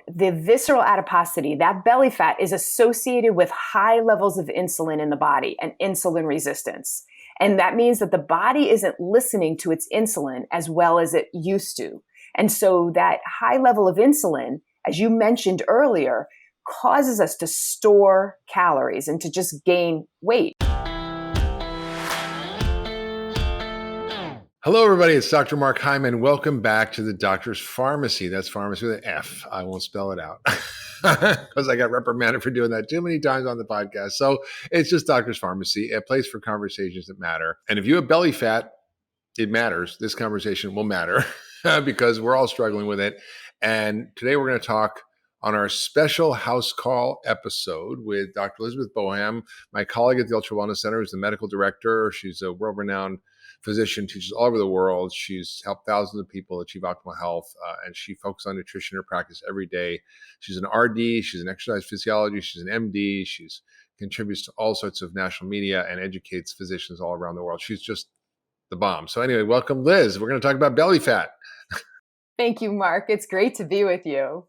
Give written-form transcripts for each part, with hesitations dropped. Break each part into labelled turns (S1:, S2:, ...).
S1: The visceral adiposity, that belly fat, is associated with high levels of insulin in the body and insulin resistance. And that means that the body isn't listening to its insulin as well as it used to. And so that high level of insulin, as you mentioned earlier, causes us to store calories and to just gain weight.
S2: Hello, everybody. It's Dr. Mark Hyman. Welcome back to the Doctor's Pharmacy. That's pharmacy with an F. I won't spell it out because I got reprimanded for doing that too many times on the podcast. So it's just Doctor's Pharmacy, a place for conversations that matter. And if you have belly fat, it matters. This conversation will matter because we're all struggling with it. And today we're going to talk on our special house call episode with Dr. Elizabeth Boham, my colleague at the UltraWellness Center, who's the medical director. She's a world-renowned physician, teaches all over the world. She's helped thousands of people achieve optimal health, and she focuses on nutrition in her practice every day. She's an RD, she's an exercise physiology, she's an MD, she's contributes to all sorts of national media and educates physicians all around the world. She's just the bomb. So anyway, welcome, Liz. We're going to talk about belly fat.
S1: Thank you, Mark. It's great to be with you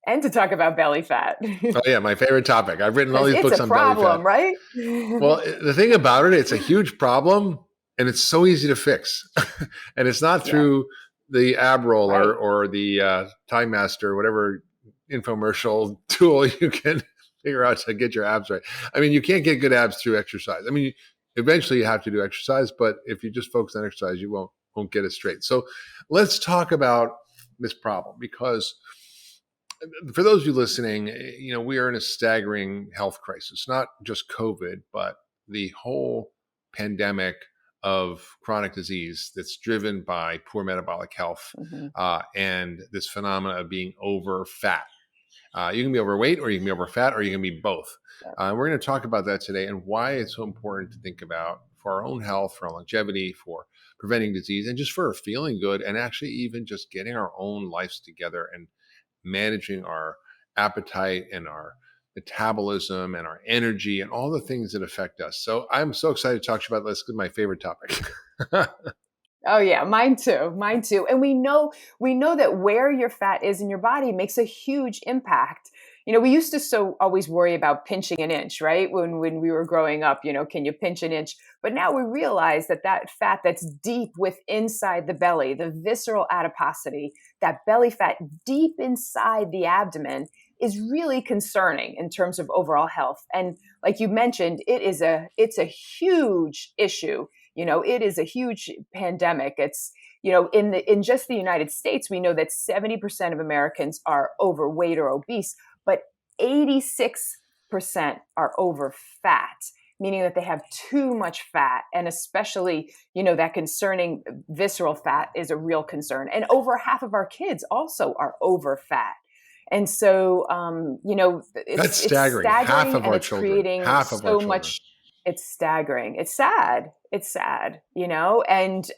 S1: and to talk about belly fat.
S2: Oh yeah, my favorite topic. I've written all these books on belly fat.
S1: It's a problem, right?
S2: Well, the thing about it, it's a huge problem. And it's so easy to fix. And it's not through the ab roller or the Time Master, or whatever infomercial tool you can figure out to get your abs right. I mean, you can't get good abs through exercise. I mean, eventually you have to do exercise, but if you just focus on exercise, you won't get it straight. So let's talk about this problem, because for those of you listening, we are in a staggering health crisis, not just COVID, but the whole pandemic of chronic disease that's driven by poor metabolic health and this phenomena of being over fat. You can be overweight, or you can be over fat, or you can be both. We're going to talk about that today and why it's so important to think about for our own health, for our longevity, for preventing disease, and just for feeling good, and actually even just getting our own lives together and managing our appetite and our metabolism and our energy and all the things that affect us. So I'm so excited to talk to you about this. This is my favorite topic.
S1: Oh yeah, mine too. And we know that where your fat is in your body makes a huge impact. We used to always worry about pinching an inch, right? When we were growing up, can you pinch an inch? But now we realize that fat that's deep inside the belly, the visceral adiposity, that belly fat deep inside the abdomen, is really concerning in terms of overall health. And like you mentioned, it's a huge issue. It is a huge pandemic. It's, in just the United States, we know that 70% of Americans are overweight or obese, but 86% are over fat, meaning that they have too much fat. And especially, that concerning visceral fat is a real concern. And over half of our kids also are over fat. And so,
S2: that's staggering. Half of our children. Half of our children.
S1: It's staggering. It's sad. And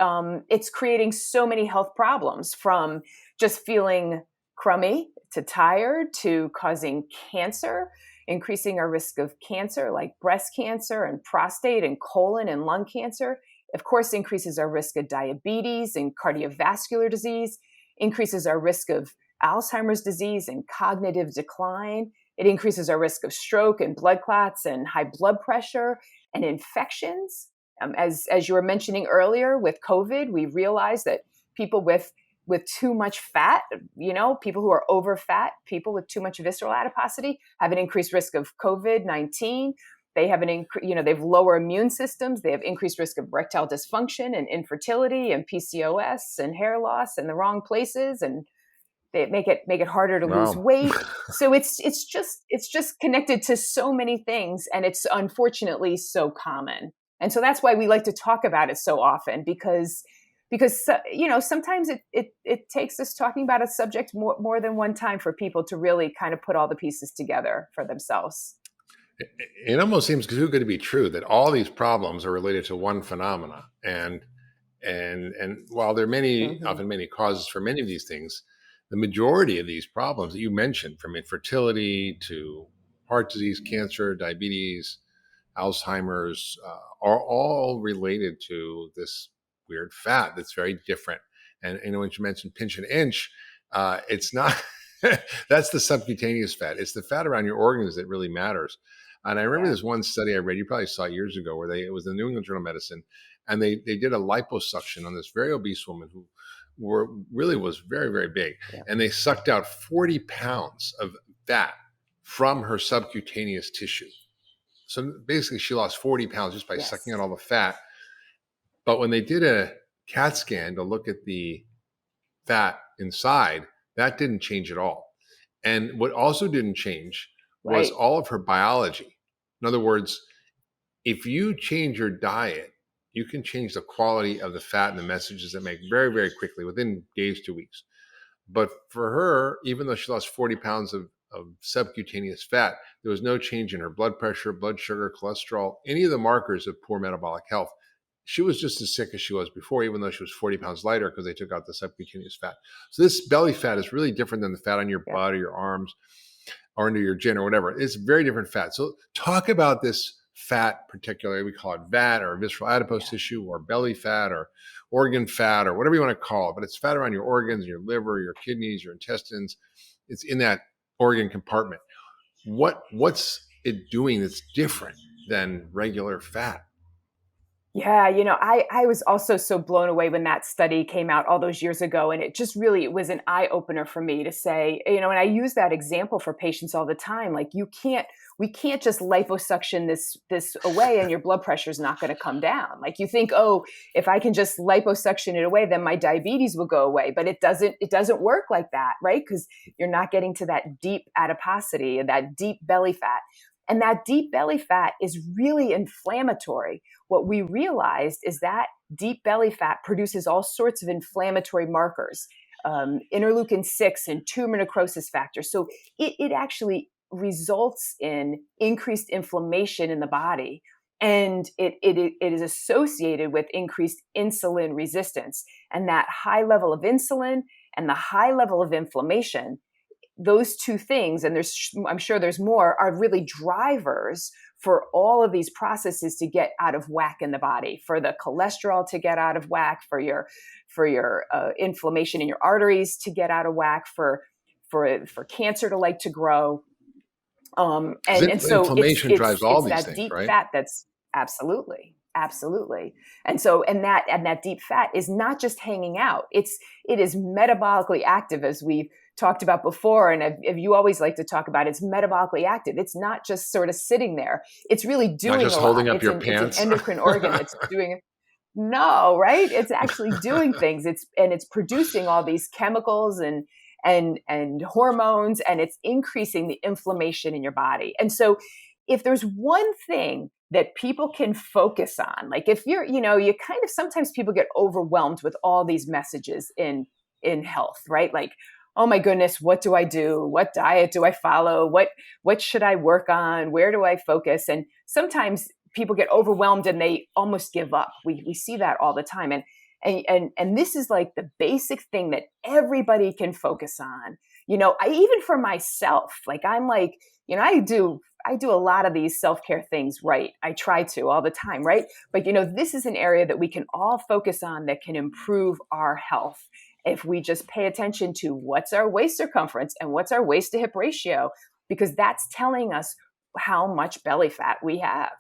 S1: it's creating so many health problems, from just feeling crummy to tired to causing cancer, increasing our risk of cancer like breast cancer and prostate and colon and lung cancer. Of course, increases our risk of diabetes and cardiovascular disease, increases our risk of Alzheimer's disease and cognitive decline. It increases our risk of stroke and blood clots and high blood pressure and infections. As you were mentioning earlier with COVID, we realized that people with too much fat, people who are over fat, people with too much visceral adiposity have an increased risk of COVID-19. They have they have lower immune systems. They have increased risk of erectile dysfunction and infertility and PCOS and hair loss in the wrong places, and they make it harder to lose weight. So it's just connected to so many things, and it's unfortunately so common. And so that's why we like to talk about it so often, because sometimes it takes us talking about a subject more than one time for people to really kind of put all the pieces together for themselves.
S2: It almost seems too good to be true that all these problems are related to one phenomena, and while there are many, often many causes for many of these things, the majority of these problems that you mentioned, from infertility to heart disease, cancer, diabetes, Alzheimer's, are all related to this weird fat that's very different. And when you mentioned pinch an inch, it's not That's the subcutaneous fat. It's the fat around your organs that really matters. And I remember this one study I read, you probably saw it years ago, where it was the New England Journal of Medicine, and they did a liposuction on this very obese woman who really was very, very big. Yeah. And they sucked out 40 pounds of fat from her subcutaneous tissue. So basically she lost 40 pounds just by sucking out all the fat. But when they did a CAT scan to look at the fat inside, that didn't change at all. And what also didn't change was all of her biology. In other words, if you change your diet, you can change the quality of the fat and the messages that make very, very quickly, within days to weeks. But for her, even though she lost 40 pounds of subcutaneous fat, there was no change in her blood pressure, blood sugar, cholesterol, any of the markers of poor metabolic health. She was just as sick as she was before, even though she was 40 pounds lighter because they took out the subcutaneous fat. So this belly fat is really different than the fat on your butt or your arms or under your chin or whatever. It's very different fat. So talk about this fat, particularly, we call it VAT or visceral adipose tissue or belly fat or organ fat or whatever you want to call it, but it's fat around your organs, your liver, your kidneys, your intestines. It's in that organ compartment. What's it doing that's different than regular fat?
S1: Yeah, I was also so blown away when that study came out all those years ago. And it was an eye opener for me to say, and I use that example for patients all the time. Like we can't just liposuction this away and your blood pressure is not going to come down. Like you think, oh, if I can just liposuction it away, then my diabetes will go away. But it doesn't work like that, right? Because you're not getting to that deep adiposity and that deep belly fat. And that deep belly fat is really inflammatory. What we realized is that deep belly fat produces all sorts of inflammatory markers, interleukin-6 and tumor necrosis factors. So it actually results in increased inflammation in the body. And it is associated with increased insulin resistance. And that high level of insulin and the high level of inflammation, those two things, and I'm sure there's more, are really drivers for all of these processes to get out of whack in the body, for the cholesterol to get out of whack, for your inflammation in your arteries to get out of whack, for cancer to like to grow. And so
S2: inflammation drives all these
S1: that
S2: things,
S1: deep
S2: right?
S1: fat that's absolutely. And so, and that deep fat is not just hanging out. It is metabolically active, as we've talked about before. And if you always like to talk about, it's metabolically active. It's not just sort of sitting there. It's really doing
S2: not just
S1: a
S2: holding
S1: lot.
S2: up your pants.
S1: It's an endocrine organ. It's doing no, right? It's actually doing things. It's producing all these chemicals and hormones, and it's increasing the inflammation in your body. And so if there's one thing that people can focus on, like if you kind of, sometimes people get overwhelmed with all these messages in health, right? Like, oh my goodness, what do I do? What diet do I follow? What should I work on? Where do I focus? And sometimes people get overwhelmed and they almost give up. We see that all the time. And this is like the basic thing that everybody can focus on. Even for myself, like I'm like, I do a lot of these self-care things, right? I try to all the time, right? But this is an area that we can all focus on that can improve our health if we just pay attention to what's our waist circumference and what's our waist to hip ratio, because that's telling us how much belly fat we have.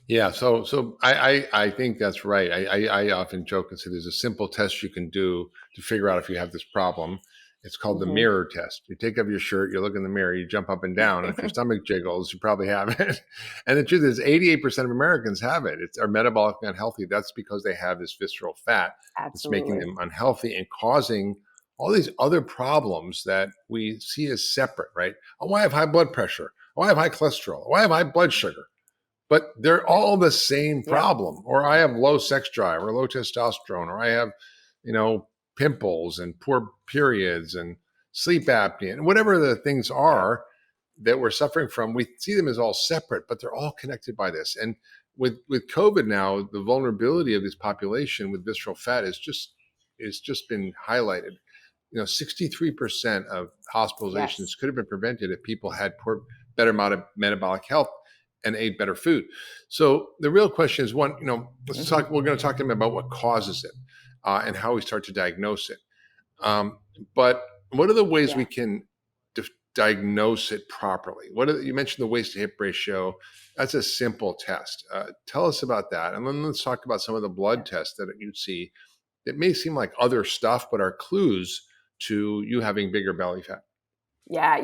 S2: Yeah, so I think that's right. I often joke and say there's a simple test you can do to figure out if you have this problem. It's called the mirror test. You take off your shirt, you look in the mirror, you jump up and down. And if your stomach jiggles, you probably have it. And the truth is 88% of Americans have it. Are metabolically unhealthy. That's because they have this visceral fat. It's making them unhealthy and causing all these other problems that we see as separate, right? Oh, I have high blood pressure. Oh, I have high cholesterol. Oh, I have high blood sugar. But they're all the same problem. Or I have low sex drive or low testosterone, or I have, pimples and poor periods and sleep apnea and whatever the things are that we're suffering from. We see them as all separate, but they're all connected by this. And with COVID now, the vulnerability of this population with visceral fat is just been highlighted. 63% of hospitalizations could have been prevented if people had better metabolic health and ate better food. So the real question is, one, let's talk. We're going to talk to them about what causes it and how we start to diagnose it. But what are the ways we can diagnose it properly? You mentioned the waist to hip ratio. That's a simple test. Tell us about that. And then let's talk about some of the blood tests that you see that may seem like other stuff, but are clues to you having bigger belly fat.
S1: Yeah,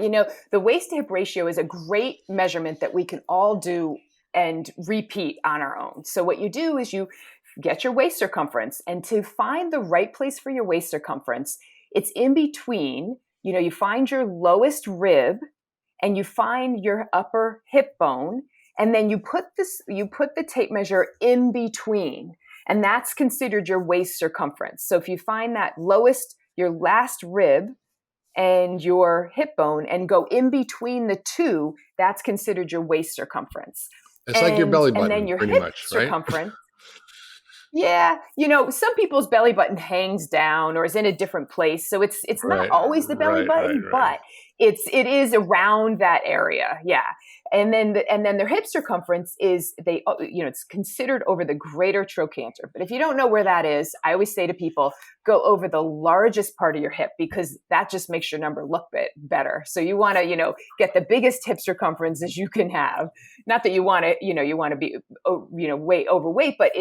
S1: the waist to hip ratio is a great measurement that we can all do and repeat on our own. So what you do is you get your waist circumference, and to find the right place for your waist circumference, it's in between, you find your lowest rib and you find your upper hip bone, and then you put the tape measure in between, and that's considered your waist circumference. So if you find that your last rib and your hip bone and go in between the two, that's considered your waist circumference.
S2: It's like your belly button,
S1: and then your
S2: pretty
S1: hip
S2: much, right?
S1: circumference. Yeah, some people's belly button hangs down or is in a different place, so it's not always the belly button, but it is around that area. Yeah, and then their hip circumference is it's considered over the greater trochanter. But if you don't know where that is, I always say to people, go over the largest part of your hip, because that just makes your number look better. So you want to get the biggest hip circumference as you can have. Not that you want to be way overweight, but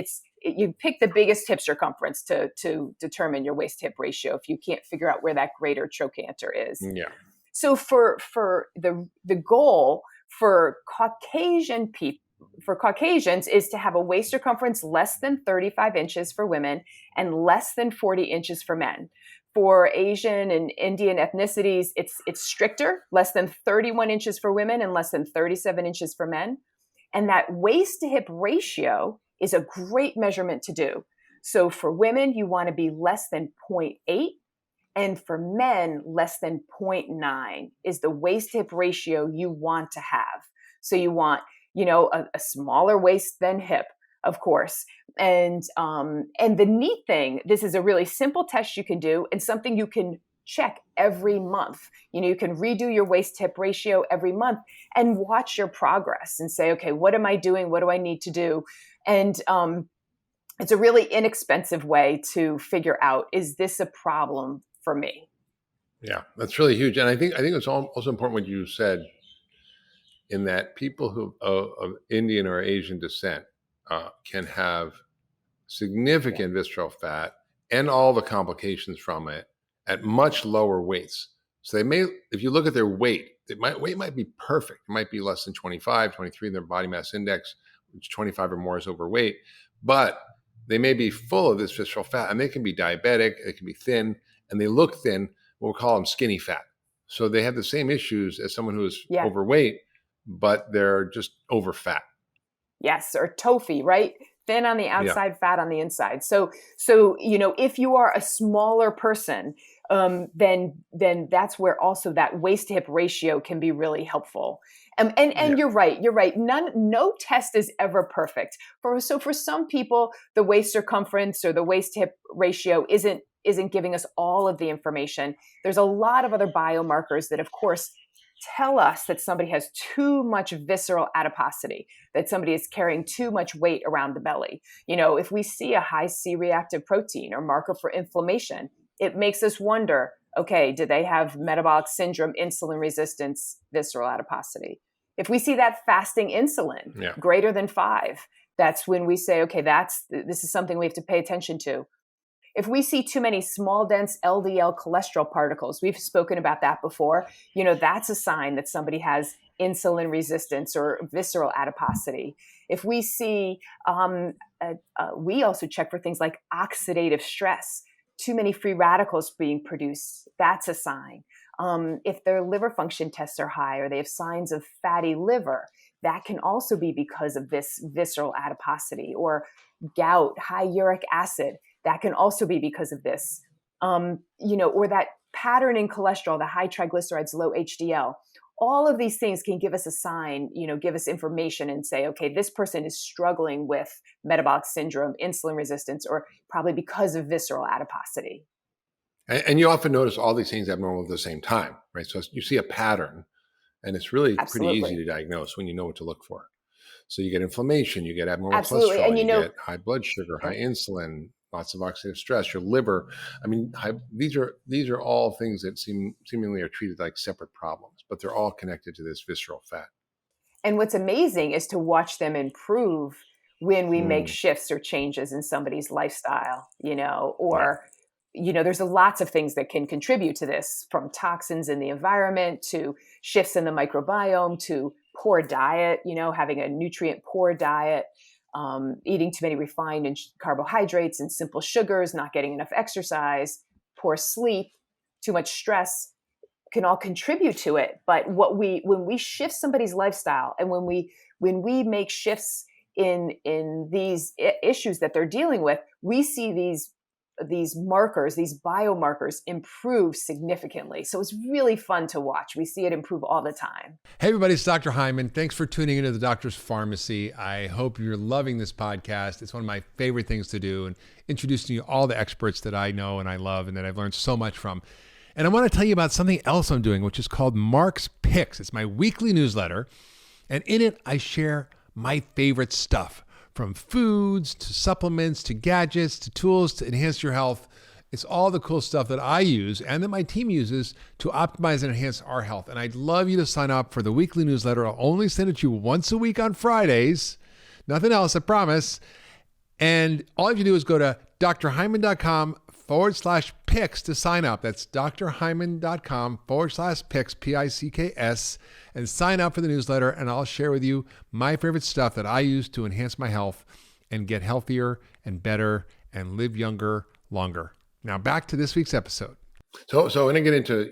S1: you pick the biggest hip circumference to determine your waist to hip ratio if you can't figure out where that greater trochanter is.
S2: Yeah.
S1: So for the goal for Caucasian people, for Caucasians, is to have a waist circumference less than 35 inches for women and less than 40 inches for men. For Asian and Indian ethnicities, it's stricter, less than 31 inches for women and less than 37 inches for men. And that waist to hip ratio is a great measurement to do. So for women, you want to be less than 0.8, and for men, less than 0.9 is the waist to hip ratio you want to have. So you want, a smaller waist than hip, of course. And the neat thing, this is a really simple test you can do and something you can check every month. You can redo your waist to hip ratio every month and watch your progress and say, okay, what am I doing? What do I need to do? And it's a really inexpensive way to figure out, is this a problem for me?
S2: Yeah, that's really huge. And I think it's also important what you said, in that people who of Indian or Asian descent can have significant visceral fat and all the complications from it at much lower weights. So they may, if you look at their weight might be perfect. It might be less than 25, 23 in their body mass index, which 25 or more is overweight, but they may be full of this visceral fat, and they can be diabetic, they can be thin, and they look thin. We'll call them skinny fat. So they have the same issues as someone who is overweight, but they're just over fat.
S1: Yes, or TOFI, right? Thin on the outside, fat on the inside. So if you are a smaller person, then that's where also that waist to hip ratio can be really helpful. And you're right. No test is ever perfect. So for some people, the waist circumference or the waist to hip ratio isn't giving us all of the information. There's a lot of other biomarkers that, of course, tell us that somebody has too much visceral adiposity, that somebody is carrying too much weight around the belly. If we see a high C-reactive protein or marker for inflammation, it makes us wonder, okay, do they have metabolic syndrome, insulin resistance, visceral adiposity? If we see that fasting insulin greater than 5, that's when we say, okay, this is something we have to pay attention to. If we see too many small, dense LDL cholesterol particles, we've spoken about that before, that's a sign that somebody has insulin resistance or visceral adiposity. If we see, we also check for things like oxidative stress, too many free radicals being produced, that's a sign. If their liver function tests are high or they have signs of fatty liver, that can also be because of this visceral adiposity. Or gout, high uric acid, that can also be because of this, or that pattern in cholesterol, the high triglycerides, low HDL. All of these things can give us a sign, give us information and say, okay, this person is struggling with metabolic syndrome, insulin resistance, or probably because of visceral adiposity.
S2: And you often notice all these things abnormal at the same time, right? So you see a pattern, and it's really pretty easy to diagnose when you know what to look for. So you get inflammation, you get abnormal cholesterol, and you get high blood sugar, high insulin, lots of oxidative stress, your liver. I mean, these are all things that seemingly are treated like separate problems, but they're all connected to this visceral fat.
S1: And what's amazing is to watch them improve when we make
S2: Mm,
S1: shifts or changes in somebody's lifestyle,
S2: yeah.
S1: or, there's lots of things that can contribute to this, from toxins in the environment to shifts in the microbiome to poor diet, having a nutrient poor diet, eating too many refined and carbohydrates and simple sugars, not getting enough exercise, poor sleep, too much stress can all contribute to it. But when we shift somebody's lifestyle, and when we make shifts in these issues that they're dealing with, we see these markers, these biomarkers, improve significantly. So it's really fun to watch. We see it improve all the time.
S3: Hey everybody, it's Dr. Hyman. Thanks for tuning into the Doctor's Pharmacy. I hope you're loving this podcast. It's one of my favorite things to do, and introducing you to all the experts that I know and I love and that I've learned so much from. And I want to tell you about something else I'm doing, which is called Mark's Picks. It's my weekly newsletter. And in it, I share my favorite stuff, from foods to supplements to gadgets to tools to enhance your health. It's all the cool stuff that I use and that my team uses to optimize and enhance our health. And I'd love you to sign up for the weekly newsletter. I'll only send it to you once a week on Fridays. Nothing else, I promise. And all you have to do is go to drhyman.com/picks to sign up. That's drhyman.com/picks, P-I-C-K-S, and sign up for the newsletter. And I'll share with you my favorite stuff that I use to enhance my health and get healthier and better and live younger, longer. Now back to this week's episode.
S2: So I'm going to get into,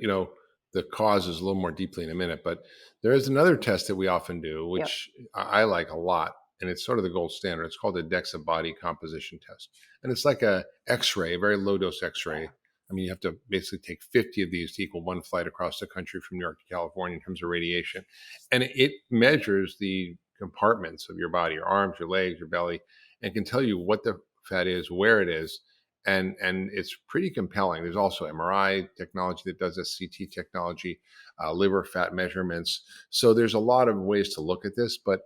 S2: the causes a little more deeply in a minute, but there is another test that we often do, which I like a lot. And it's sort of the gold standard. It's called the Dexa body composition test. And it's like a X-ray, a very low dose X-ray. I mean, you have to basically take 50 of these to equal one flight across the country from New York to California in terms of radiation. And it measures the compartments of your body, your arms, your legs, your belly, and can tell you what the fat is, where it is. And it's pretty compelling. There's also MRI technology that does this, CT technology, liver fat measurements. So there's a lot of ways to look at this, but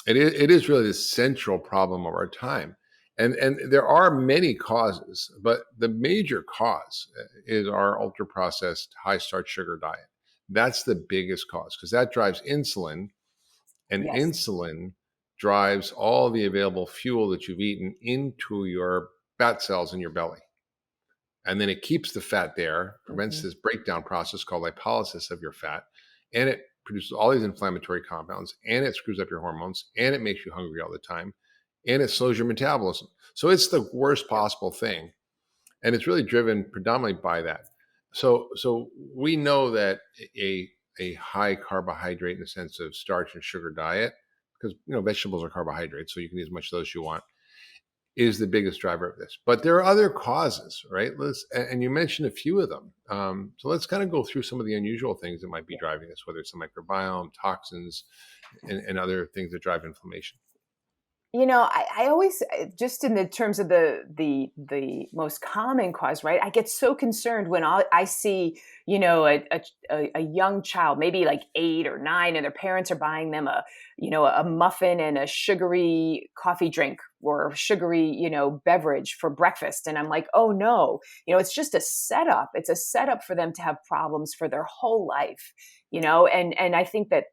S2: it is really the central problem of our time. And there are many causes, but the major cause is our ultra processed high starch sugar diet. That's the biggest cause, because that drives insulin, and
S1: Yes.
S2: insulin drives all the available fuel that you've eaten into your fat cells in your belly. And then it keeps the fat there, prevents this breakdown process called lipolysis of your fat, and it produces all these inflammatory compounds, and it screws up your hormones, and it makes you hungry all the time, and it slows your metabolism. So it's the worst possible thing. And it's really driven predominantly by that. So we know that a high carbohydrate, in the sense of starch and sugar diet, because vegetables are carbohydrates, so you can eat as much of those as you want, is the biggest driver of this. But there are other causes, right? And you mentioned a few of them. So let's kind of go through some of the unusual things that might be driving this, whether it's the microbiome, toxins, and other things that drive inflammation.
S1: I always, just in the terms of the most common cause, right? I get so concerned when I see, a young child, maybe like 8 or 9, and their parents are buying them a muffin and a sugary coffee drink or sugary, beverage for breakfast. And I'm like, oh no, it's just a setup. It's a setup for them to have problems for their whole life, and I think that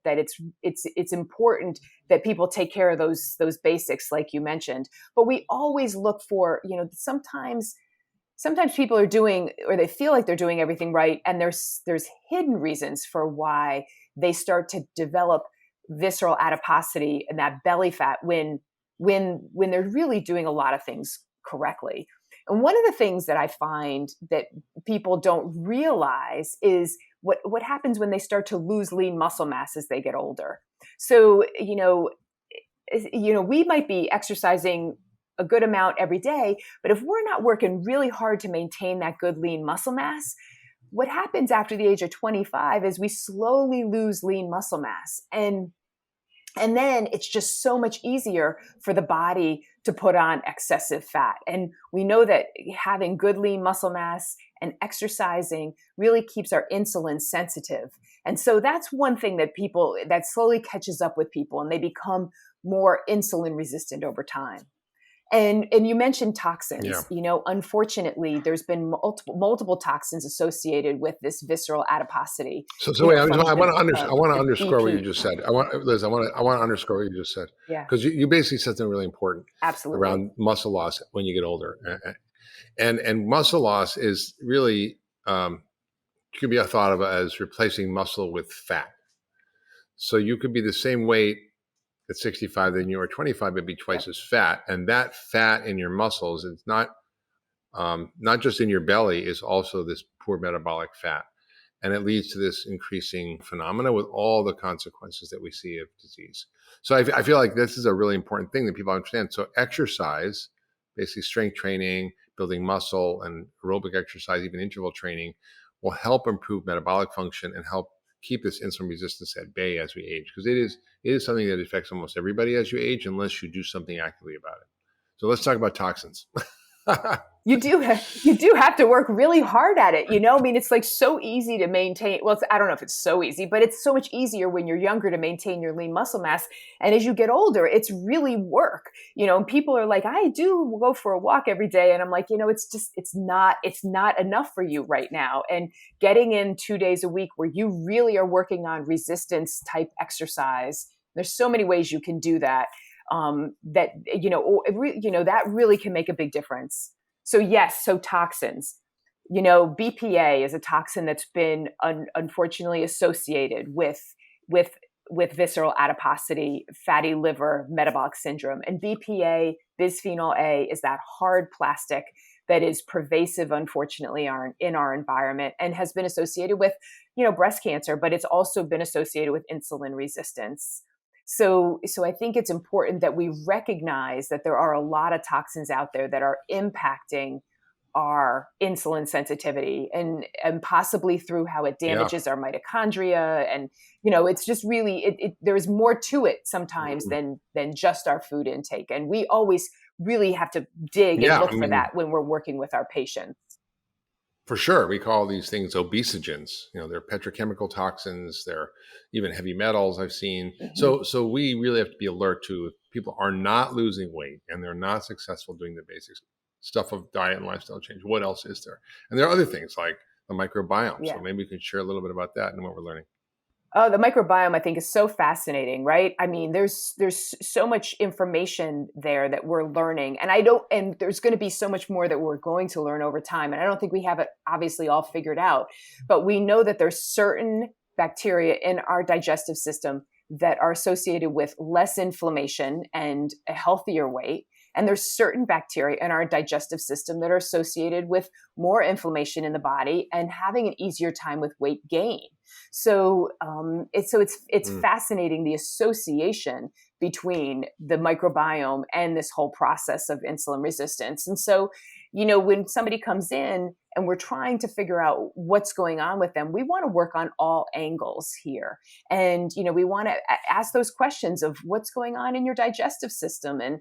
S1: it's important that people take care of those basics, like you mentioned. But we always look for, sometimes people are doing, or they feel like they're doing everything right, and there's hidden reasons for why they start to develop visceral adiposity and that belly fat when they're really doing a lot of things correctly. And one of the things that I find that people don't realize is what happens when they start to lose lean muscle mass as they get older. So, we might be exercising a good amount every day, but if we're not working really hard to maintain that good lean muscle mass, what happens after the age of 25 is we slowly lose lean muscle mass. And then it's just so much easier for the body to put on excessive fat. And we know that having good lean muscle mass and exercising really keeps our insulin sensitive. And so that's one thing that slowly catches up with people, and they become more insulin resistant over time. And you mentioned
S2: Yeah.
S1: toxins. Unfortunately, there's been multiple toxins associated with this visceral adiposity.
S2: So wait,
S1: From
S2: I want to I want to
S1: the
S2: underscore what you
S1: BP.
S2: just said. I want to underscore what you just said,
S1: Yeah,
S2: because you basically said something really important
S1: absolutely.
S2: around muscle loss when you get older, and muscle loss is really can be thought of as replacing muscle with fat. So you could be the same weight at 65 than you are 25, but be twice
S1: Yep.
S2: as fat, and that fat in your muscles is not just in your belly, is also this poor metabolic fat. And it leads to this increasing phenomena with all the consequences that we see of disease. So I feel like this is a really important thing that people understand. So exercise, basically strength training, building muscle, and aerobic exercise, even interval training, will help improve metabolic function and help keep this insulin resistance at bay as we age. Because it is something that affects almost everybody as you age, unless you do something actively about it. So let's talk about toxins.
S1: You do have to work really hard at it. It's like so easy to maintain. Well, I don't know if it's so easy, but it's so much easier when you're younger to maintain your lean muscle mass. And as you get older, it's really work. And people are like, I do go for a walk every day. And I'm like, it's not enough for you right now. And getting in 2 days a week where you really are working on resistance type exercise, there's so many ways you can do that. That really can make a big difference. So yes, so toxins. BPA is a toxin that's been unfortunately associated with visceral adiposity, fatty liver, metabolic syndrome. And BPA, bisphenol A, is that hard plastic that is pervasive, unfortunately, in our environment, and has been associated with, breast cancer, but it's also been associated with insulin resistance. So I think it's important that we recognize that there are a lot of toxins out there that are impacting our insulin sensitivity and possibly through how it
S2: Yeah.
S1: damages our mitochondria. And, it's just really, there's more to it sometimes than just our food intake. And we always really have to dig and look for that when we're working with our patients.
S2: For sure. We call these things obesogens. They're petrochemical toxins. They're even heavy metals I've seen.
S1: Mm-hmm.
S2: So we really have to be alert to, if people are not losing weight and they're not successful doing the basics stuff of diet and lifestyle change, what else is there? And there are other things like the microbiome.
S1: Yeah.
S2: So maybe we can share a little bit about that and what we're learning.
S1: Oh, the microbiome, I think, is so fascinating, right? I mean, there's so much information there that we're learning, and there's going to be so much more that we're going to learn over time. And I don't think we have it obviously all figured out, but we know that there's certain bacteria in our digestive system that are associated with less inflammation and a healthier weight. And there's certain bacteria in our digestive system that are associated with more inflammation in the body and having an easier time with weight gain. So it's fascinating, the association between the microbiome and this whole process of insulin resistance. And so, when somebody comes in and we're trying to figure out what's going on with them, we want to work on all angles here. And, we want to ask those questions of what's going on in your digestive system, and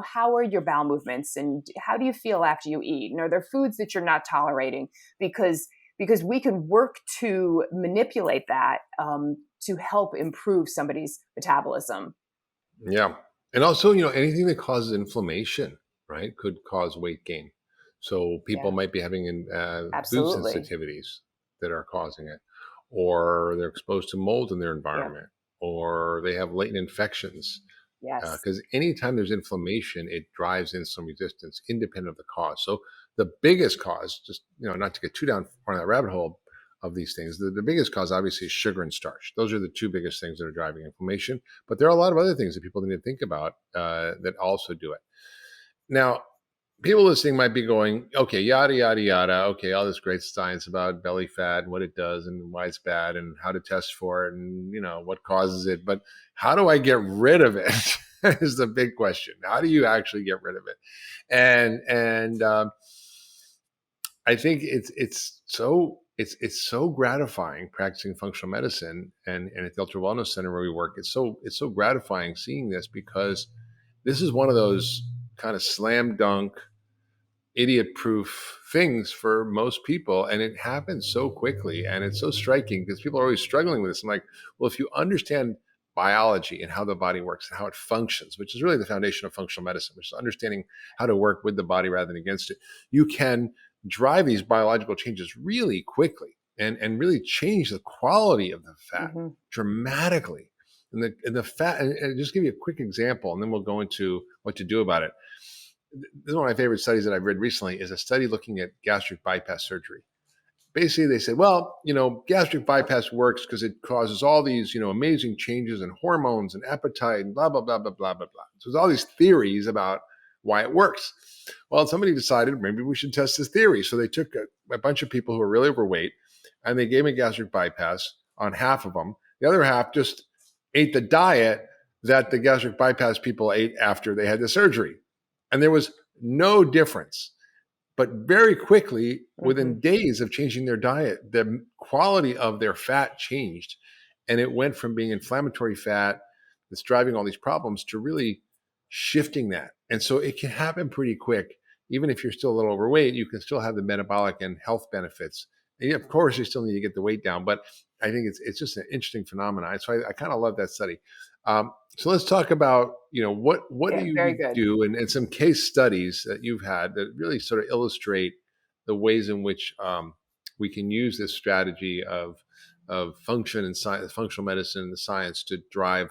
S1: how are your bowel movements, and how do you feel after you eat? And are there foods that you're not tolerating? Because we can work to manipulate that to help improve somebody's metabolism.
S2: Yeah. And also, anything that causes inflammation, right, could cause weight gain. So people might be having food
S1: Absolutely.
S2: sensitivities that are causing it, or they're exposed to mold in their environment, or they have latent infections.
S1: Yes.
S2: Because anytime there's inflammation, it drives insulin resistance independent of the cause. So the biggest cause, just, not to get too down on that rabbit hole of these things, the biggest cause obviously is sugar and starch. Those are the two biggest things that are driving inflammation. But there are a lot of other things that people need to think about that also do it. Now, people listening might be going, okay, yada, yada, yada. Okay, all this great science about belly fat and what it does and why it's bad and how to test for it and, what causes it. But how do I get rid of it is the big question. How do you actually get rid of it? And I think it's so gratifying practicing functional medicine and at the UltraWellness Center where we work. It's so gratifying seeing this, because this is one of those kind of slam dunk, idiot proof things for most people. And it happens so quickly. And it's so striking because people are always struggling with this. I'm like, well, if you understand biology and how the body works and how it functions, which is really the foundation of functional medicine, which is understanding how to work with the body rather than against it, you can drive these biological changes really quickly and really change the quality of the fat dramatically. And the fat, and just give you a quick example, and then we'll go into what to do about it. This is one of my favorite studies that I've read recently, is a study looking at gastric bypass surgery. Basically, they said, well, gastric bypass works because it causes all these, amazing changes in hormones and appetite and blah, blah, blah, blah, blah, blah, blah. So there's all these theories about why it works. Well, somebody decided maybe we should test this theory. So they took a bunch of people who were really overweight and they gave them a gastric bypass on half of them. The other half just ate the diet that the gastric bypass people ate after they had the surgery. And there was no difference. But very quickly, within days of changing their diet, the quality of their fat changed. And it went from being inflammatory fat that's driving all these problems to really shifting that. And so it can happen pretty quick. Even if you're still a little overweight, you can still have the metabolic and health benefits. And of course, you still need to get the weight down. But I think it's just an interesting phenomenon. So I kind of love that study. So let's talk about, what do you do and some case studies that you've had that really sort of illustrate the ways in which we can use this strategy of function and science, functional medicine and the science to drive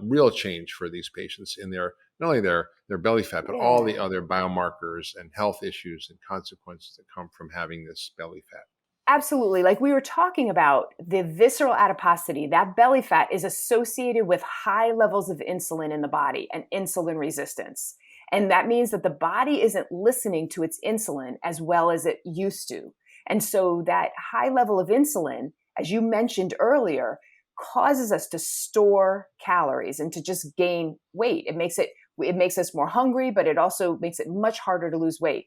S2: real change for these patients in their, not only their belly fat, but all the other biomarkers and health issues and consequences that come from having this belly fat.
S1: Absolutely. Like we were talking about, the visceral adiposity, that belly fat is associated with high levels of insulin in the body and insulin resistance. And that means that the body isn't listening to its insulin as well as it used to. And so that high level of insulin, as you mentioned earlier, causes us to store calories and to just gain weight. It makes us more hungry, but it also makes it much harder to lose weight.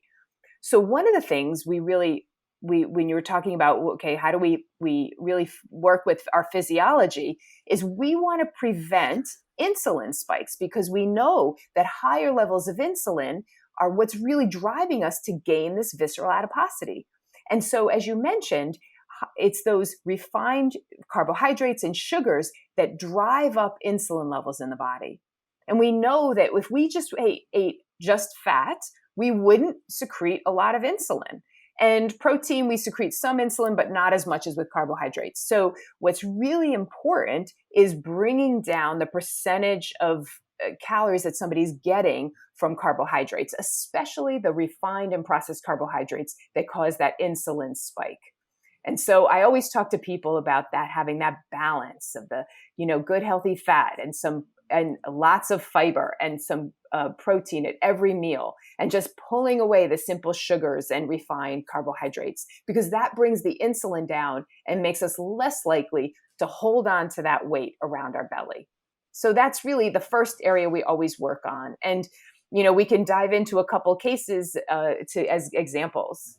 S1: So one of the things when you were talking about, okay, how do we really work with our physiology, is we want to prevent insulin spikes, because we know that higher levels of insulin are what's really driving us to gain this visceral adiposity. And so, as you mentioned, it's those refined carbohydrates and sugars that drive up insulin levels in the body. And we know that if we just ate just fat, we wouldn't secrete a lot of insulin. And protein, we secrete some insulin, but not as much as with carbohydrates. So what's really important is bringing down the percentage of calories that somebody's getting from carbohydrates, especially the refined and processed carbohydrates that cause that insulin spike. And so I always talk to people about that, having that balance of the, good healthy fat and lots of fiber and some protein at every meal, and just pulling away the simple sugars and refined carbohydrates, because that brings the insulin down and makes us less likely to hold on to that weight around our belly. So that's really the first area we always work on. And, we can dive into a couple cases as examples.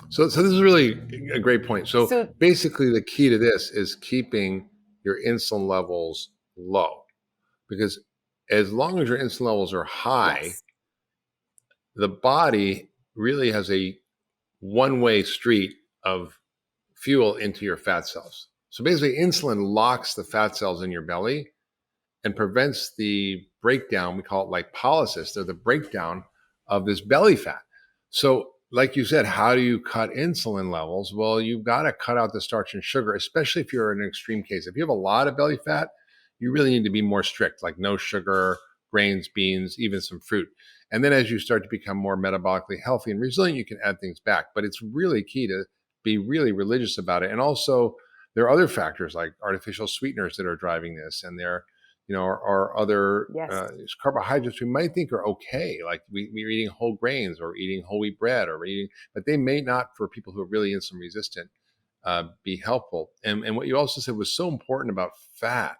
S2: So this is really a great point. So basically the key to this is keeping your insulin levels low, because as long as your insulin levels are high, the body really has a one-way street of fuel into your fat cells. So basically insulin locks the fat cells in your belly and prevents the breakdown, we call it lipolysis, or the breakdown of this belly fat. So like you said, how do you cut insulin levels? Well, you've got to cut out the starch and sugar, especially if you're in an extreme case. If you have a lot of belly fat, you really need to be more strict, like no sugar, grains, beans, even some fruit. And then as you start to become more metabolically healthy and resilient, you can add things back. But it's really key to be really religious about it. And also, there are other factors like artificial sweeteners that are driving this, and there are other carbohydrates we might think are okay, like we're eating whole grains or eating whole wheat bread, but they may not, for people who are really insulin resistant, be helpful. And what you also said was so important about fat.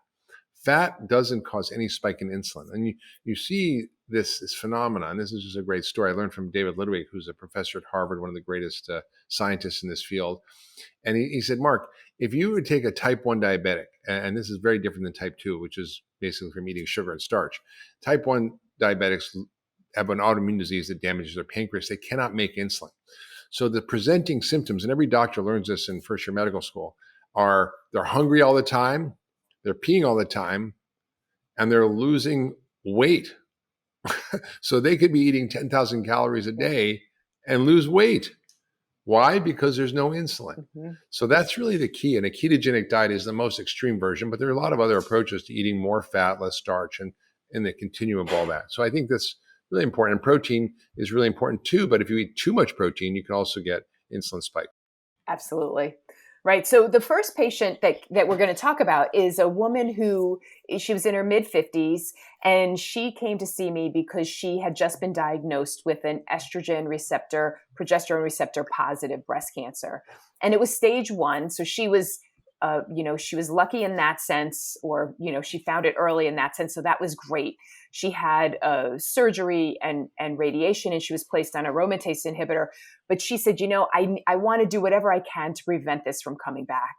S2: Fat doesn't cause any spike in insulin. And you see this phenomenon. This is just a great story I learned from David Ludwig, who's a professor at Harvard, one of the greatest scientists in this field. And he said, Mark, if you would take a type 1 diabetic, and this is very different than type 2, which is basically from eating sugar and starch. Type 1 diabetics have an autoimmune disease that damages their pancreas. They cannot make insulin. So the presenting symptoms, and every doctor learns this in first year medical school, are they're hungry all the time, they're peeing all the time, and they're losing weight. So they could be eating 10,000 calories a day and lose weight. Why? Because there's no insulin.
S1: Mm-hmm.
S2: So that's really the key. And a ketogenic diet is the most extreme version, but there are a lot of other approaches to eating more fat, less starch, and the continuum of all that. So I think that's really important. And protein is really important too. But if you eat too much protein, you can also get insulin spike.
S1: Absolutely. Right. So the first patient that we're going to talk about is a woman who, she was in her mid 50s, and she came to see me because she had just been diagnosed with an estrogen receptor, progesterone receptor positive breast cancer. And it was stage 1. So she was, she was lucky in that sense, or, she found it early in that sense. So that was great. She had surgery and radiation, and she was placed on aromatase inhibitor. But she said, I want to do whatever I can to prevent this from coming back.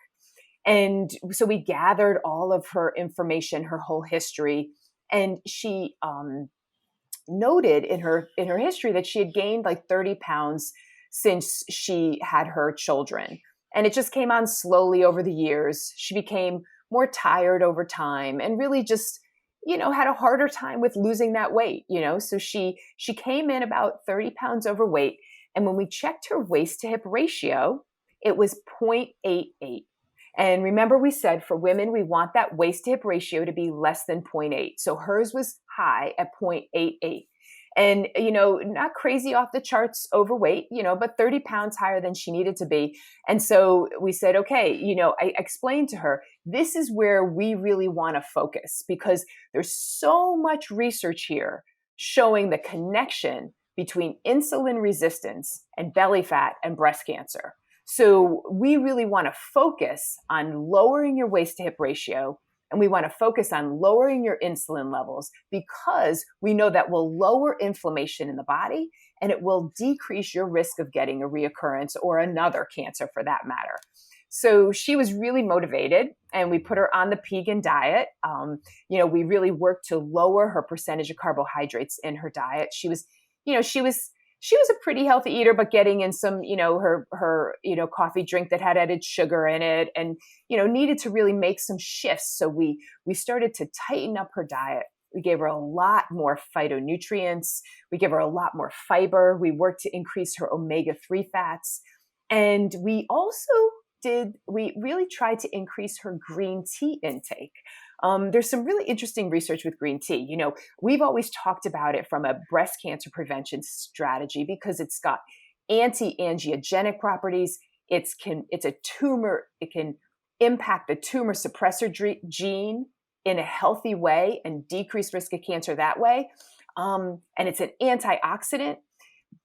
S1: And so we gathered all of her information, her whole history. And she noted in her history that she had gained like 30 pounds since she had her children. And it just came on slowly over the years. She became more tired over time and really just, had a harder time with losing that weight, So she came in about 30 pounds overweight. And when we checked her waist to hip ratio, it was 0.88. And remember, we said for women, we want that waist to hip ratio to be less than 0.8. So hers was high at 0.88. And, not crazy off the charts overweight, but 30 pounds higher than she needed to be. And so we said, okay, I explained to her, this is where we really want to focus, because there's so much research here showing the connection between insulin resistance and belly fat and breast cancer. So we really want to focus on lowering your waist to hip ratio, and we want to focus on lowering your insulin levels, because we know that will lower inflammation in the body, and it will decrease your risk of getting a reoccurrence or another cancer for that matter. So she was really motivated, and we put her on the Pegan diet. We really worked to lower her percentage of carbohydrates in her diet. She was a pretty healthy eater, but getting in some, her coffee drink that had added sugar in it, and, needed to really make some shifts. So we started to tighten up her diet. We gave her a lot more phytonutrients. We gave her a lot more fiber. We worked to increase her omega-3 fats. And we really tried to increase her green tea intake. There's some really interesting research with green tea. We've always talked about it from a breast cancer prevention strategy because it's got anti-angiogenic properties. It's a tumor. It can impact the tumor suppressor gene in a healthy way and decrease risk of cancer that way. And it's an antioxidant,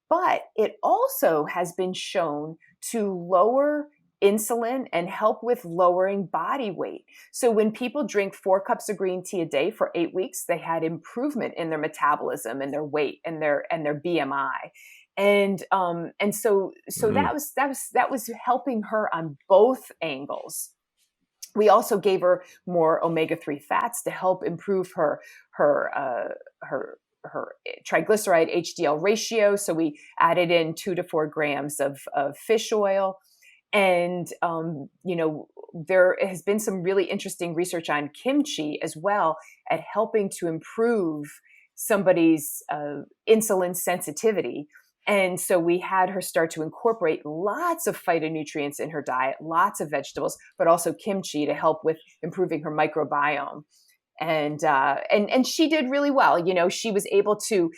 S1: but it also has been shown to lower insulin and help with lowering body weight. So when people drink 4 cups of green tea a day for 8 weeks, they had improvement in their metabolism and their weight and their BMI. And so that was helping her on both angles. We also gave her more omega-3 fats to help improve her triglyceride HDL ratio. So we added in 2 to 4 grams of fish oil. And, there has been some really interesting research on kimchi as well at helping to improve somebody's insulin sensitivity. And so we had her start to incorporate lots of phytonutrients in her diet, lots of vegetables, but also kimchi to help with improving her microbiome. And she did really well. She was able to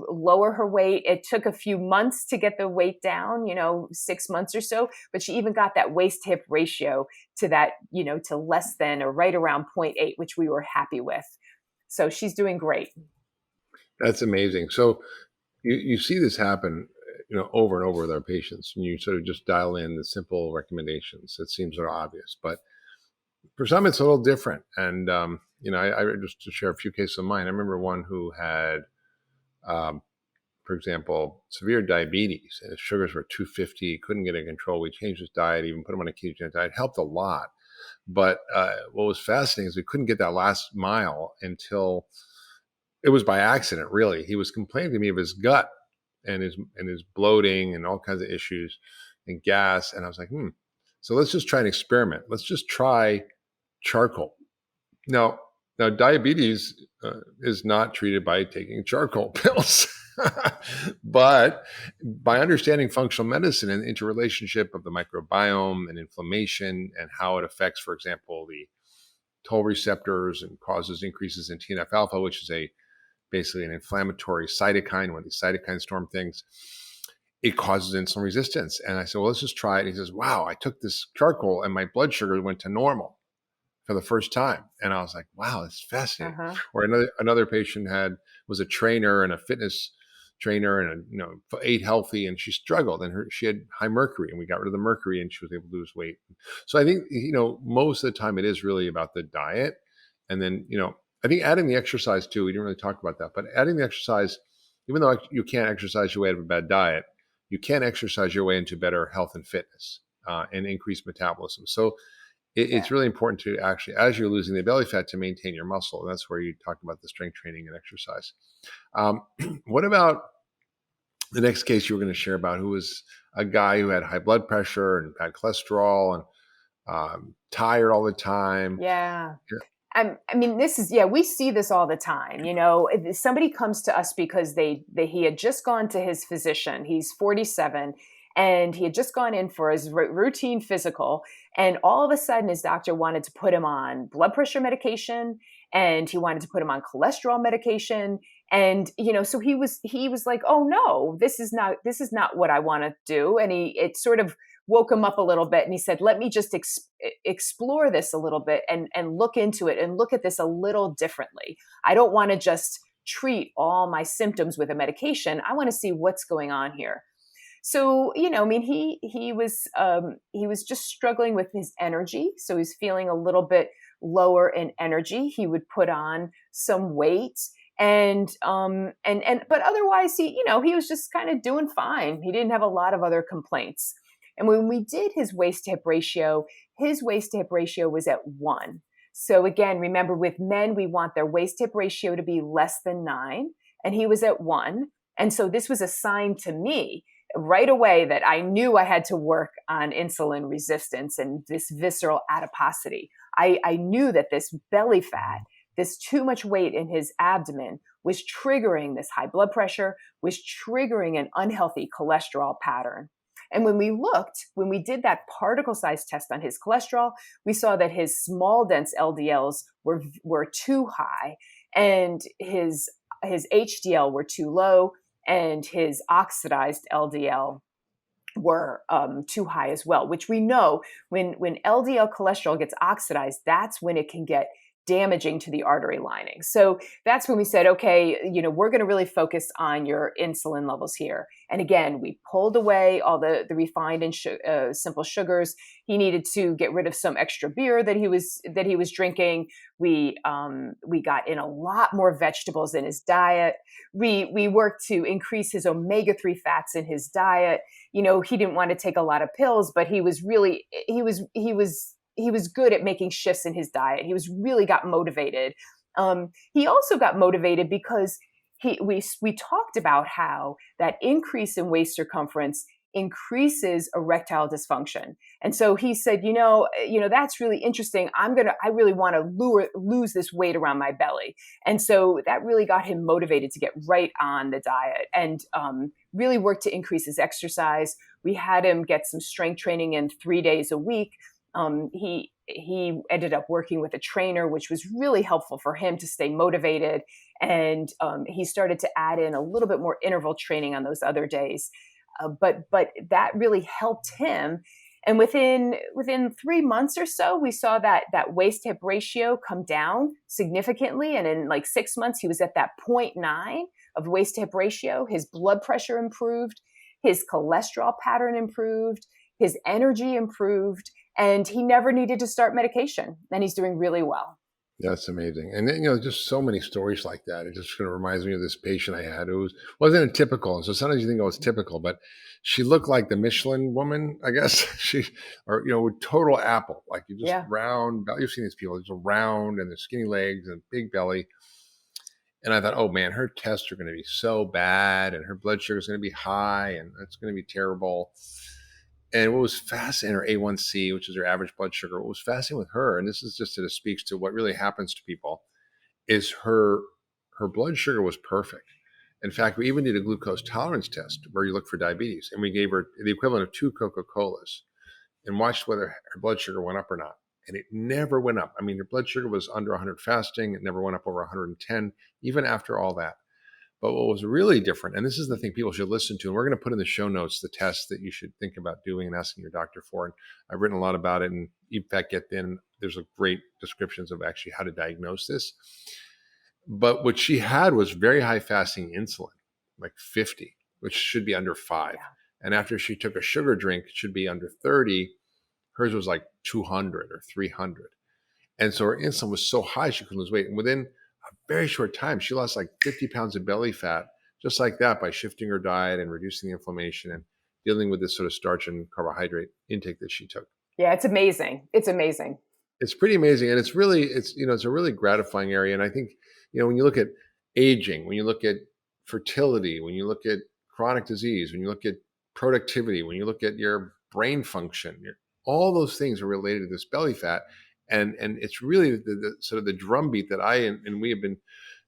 S1: lower her weight. It took a few months to get the weight down, 6 months or so, but she even got that waist hip ratio to that, to less than or right around 0.8, which we were happy with. So she's doing great.
S2: That's amazing. So you see this happen, over and over with our patients, and you sort of just dial in the simple recommendations. It seems sort of obvious, but for some, it's a little different. And, I just to share a few cases of mine. I remember one who had, for example, severe diabetes, and his sugars were 250, couldn't get in control. We changed his diet, even put him on a ketogenic diet, helped a lot. But what was fascinating is we couldn't get that last mile until it was by accident, really. He was complaining to me of his gut and his bloating and all kinds of issues and gas. And I was like, so let's just try an experiment. Let's just try charcoal. Now, diabetes is not treated by taking charcoal pills, but by understanding functional medicine and the interrelationship of the microbiome and inflammation and how it affects, for example, the toll receptors and causes increases in TNF alpha, which is basically an inflammatory cytokine. When the cytokine storm things, it causes insulin resistance. And I said, well, let's just try it. And he says, wow, I took this charcoal and my blood sugar went to normal for the first time. And I was like, wow, that's fascinating. Or another patient was a trainer and a fitness trainer and ate healthy, and she struggled, and she had high mercury, and we got rid of the mercury and she was able to lose weight. So I think, most of the time it is really about the diet. And then, I think adding the exercise too, we didn't really talk about that, but adding the exercise, even though you can't exercise your way out of a bad diet, you can exercise your way into better health and fitness and increased metabolism. So it's really important to actually, as you're losing the belly fat, to maintain your muscle. And that's where you talk about the strength training and exercise. What about the next case you were going to share about, who was a guy who had high blood pressure and bad cholesterol and tired all the time?
S1: Yeah. I mean, we see this all the time. If somebody comes to us because he had just gone to his physician. He's 47 and he had just gone in for his routine physical. And all of a sudden his doctor wanted to put him on blood pressure medication, and he wanted to put him on cholesterol medication. And, so he was like, oh no, this is not what I want to do. And it sort of woke him up a little bit, and he said, let me just explore this a little bit and look into it and look at this a little differently. I don't want to just treat all my symptoms with a medication. I want to see what's going on here. So, he was just struggling with his energy. So he's feeling a little bit lower in energy. He would put on some weight, but otherwise he was just kind of doing fine. He didn't have a lot of other complaints. And when we did his waist to hip ratio was at 1. So again, remember, with men, we want their waist to hip ratio to be less than 9, and he was at 1. And so this was a sign to me right away that I knew I had to work on insulin resistance and this visceral adiposity. I knew that this belly fat, this too much weight in his abdomen, was triggering this high blood pressure, was triggering an unhealthy cholesterol pattern. And when we did that particle size test on his cholesterol, we saw that his small dense LDLs were too high, and his HDL were too low, and his oxidized LDL were too high as well, which we know when LDL cholesterol gets oxidized, that's when it can get damaging to the artery lining. So that's when we said, okay, we're going to really focus on your insulin levels here. And again, we pulled away all the refined and simple sugars. He needed to get rid of some extra beer that he was drinking. We got in a lot more vegetables in his diet. We worked to increase his omega-3 fats in his diet. He didn't want to take a lot of pills, but he was good at making shifts in his diet. He really got motivated. He also got motivated because we talked about how that increase in waist circumference increases erectile dysfunction. And so he said, that's really interesting. I really want to lose this weight around my belly. And so that really got him motivated to get right on the diet and really work to increase his exercise. We had him get some strength training in 3 days a week. He ended up working with a trainer, which was really helpful for him to stay motivated. And he started to add in a little bit more interval training on those other days. But that really helped him. And within 3 months or so, we saw that waist hip ratio come down significantly. And in like 6 months, he was at that 0.9 of waist hip ratio. His blood pressure improved, his cholesterol pattern improved, his energy improved, and he never needed to start medication. And he's doing really well.
S2: That's amazing. And then, just so many stories like that. It just kind of reminds me of this patient I had who wasn't a typical. And so sometimes you think, oh, it's typical, but she looked like the Michelin woman, I guess. With total apple, like you just round. You've seen these people, just round and the skinny legs and big belly. And I thought, oh man, her tests are going to be so bad and her blood sugar is going to be high and it's going to be terrible. And what was fascinating, her A1C, which is her average blood sugar, what was fascinating with her, and this is just that it speaks to what really happens to people, is her blood sugar was perfect. In fact, we even did a glucose tolerance test where you look for diabetes, and we gave her the equivalent of 2 Coca-Colas and watched whether her blood sugar went up or not. And it never went up. I mean, her blood sugar was under 100 fasting. It never went up over 110, even after all that. But what was really different, and this is the thing people should listen to, and we're going to put in the show notes the tests that you should think about doing and asking your doctor for. And I've written a lot about it. And in fact, get then there's a great descriptions of actually how to diagnose this. But what she had was very high fasting insulin, like 50, which should be under 5. Yeah. And after she took a sugar drink, it should be under 30. Hers was like 200 or 300. And so her insulin was so high, she couldn't lose weight. And within a very short time, she lost like 50 pounds of belly fat, just like that, by shifting her diet and reducing the inflammation and dealing with this sort of starch and carbohydrate intake that she took.
S1: Yeah, it's amazing. It's amazing.
S2: It's pretty amazing. And it's really, it's a really gratifying area. And I think, when you look at aging, when you look at fertility, when you look at chronic disease, when you look at productivity, when you look at your brain function, all those things are related to this belly fat. And it's really the sort of the drumbeat that I and we have been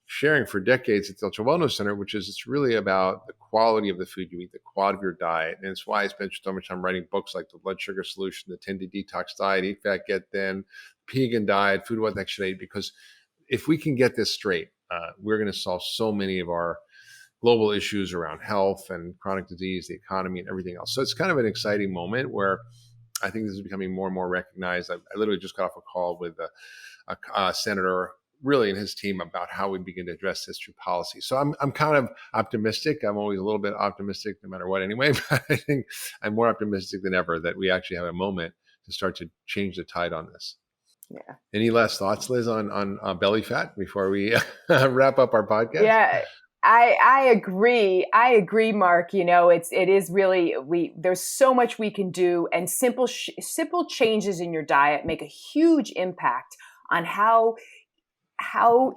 S2: sharing for decades at the UltraWellness Center, which is it's really about the quality of the food you eat, the quality of your diet. And it's why I spent so much time writing books like The Blood Sugar Solution, The 10-Day Detox Diet, Eat Fat, Get Thin, Vegan Diet, Food What Next Should Eat, because if we can get this straight, we're going to solve so many of our global issues around health and chronic disease, the economy, and everything else. So it's kind of an exciting moment where I think this is becoming more and more recognized. I literally just got off a call with a senator, really, and his team about how we begin to address this through policy. So I'm kind of optimistic. I'm always a little bit optimistic, no matter what, anyway. But I think I'm more optimistic than ever that we actually have a moment to start to change the tide on this.
S1: Yeah.
S2: Any last thoughts, Liz, on belly fat before we wrap up our podcast?
S1: Yeah. I agree. I agree, Mark. It is really, there's so much we can do, and simple changes in your diet make a huge impact on how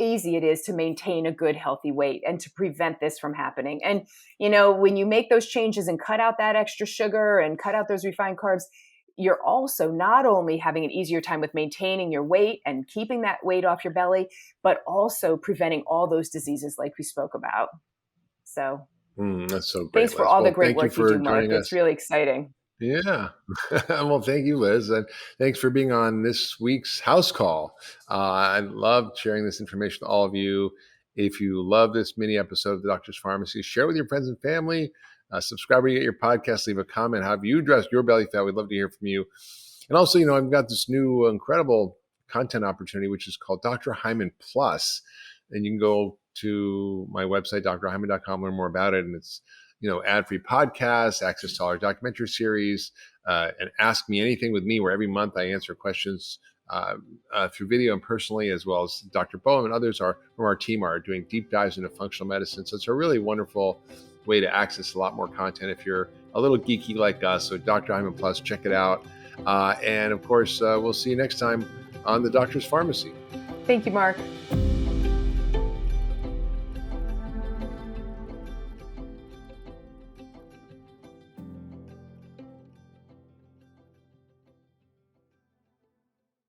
S1: easy it is to maintain a good, healthy weight and to prevent this from happening. And, when you make those changes and cut out that extra sugar and cut out those refined carbs, you're also not only having an easier time with maintaining your weight and keeping that weight off your belly, but also preventing all those diseases like we spoke about. So
S2: that's so great.
S1: Thanks for all the great work you do, Mark. It's really exciting.
S2: Yeah. Well, thank you, Liz. And thanks for being on this week's House Call. I love sharing this information with all of you. If you love this mini episode of The Doctor's Pharmacy, share it with your friends and family. Subscribe where you get your podcast, leave a comment. How have you addressed your belly fat? We'd love to hear from you. And also, I've got this new incredible content opportunity, which is called Dr. Hyman Plus. And you can go to my website, drhyman.com, learn more about it. And it's, ad-free podcasts, access to all our documentary series, and Ask Me Anything with me, where every month I answer questions through video and personally, as well as Dr. Boham and others from our team are doing deep dives into functional medicine. So it's a really wonderful way to access a lot more content if you're a little geeky like us. So Dr. Hyman Plus, check it out. And of course, we'll see you next time on The Doctor's Pharmacy.
S1: Thank you, Mark.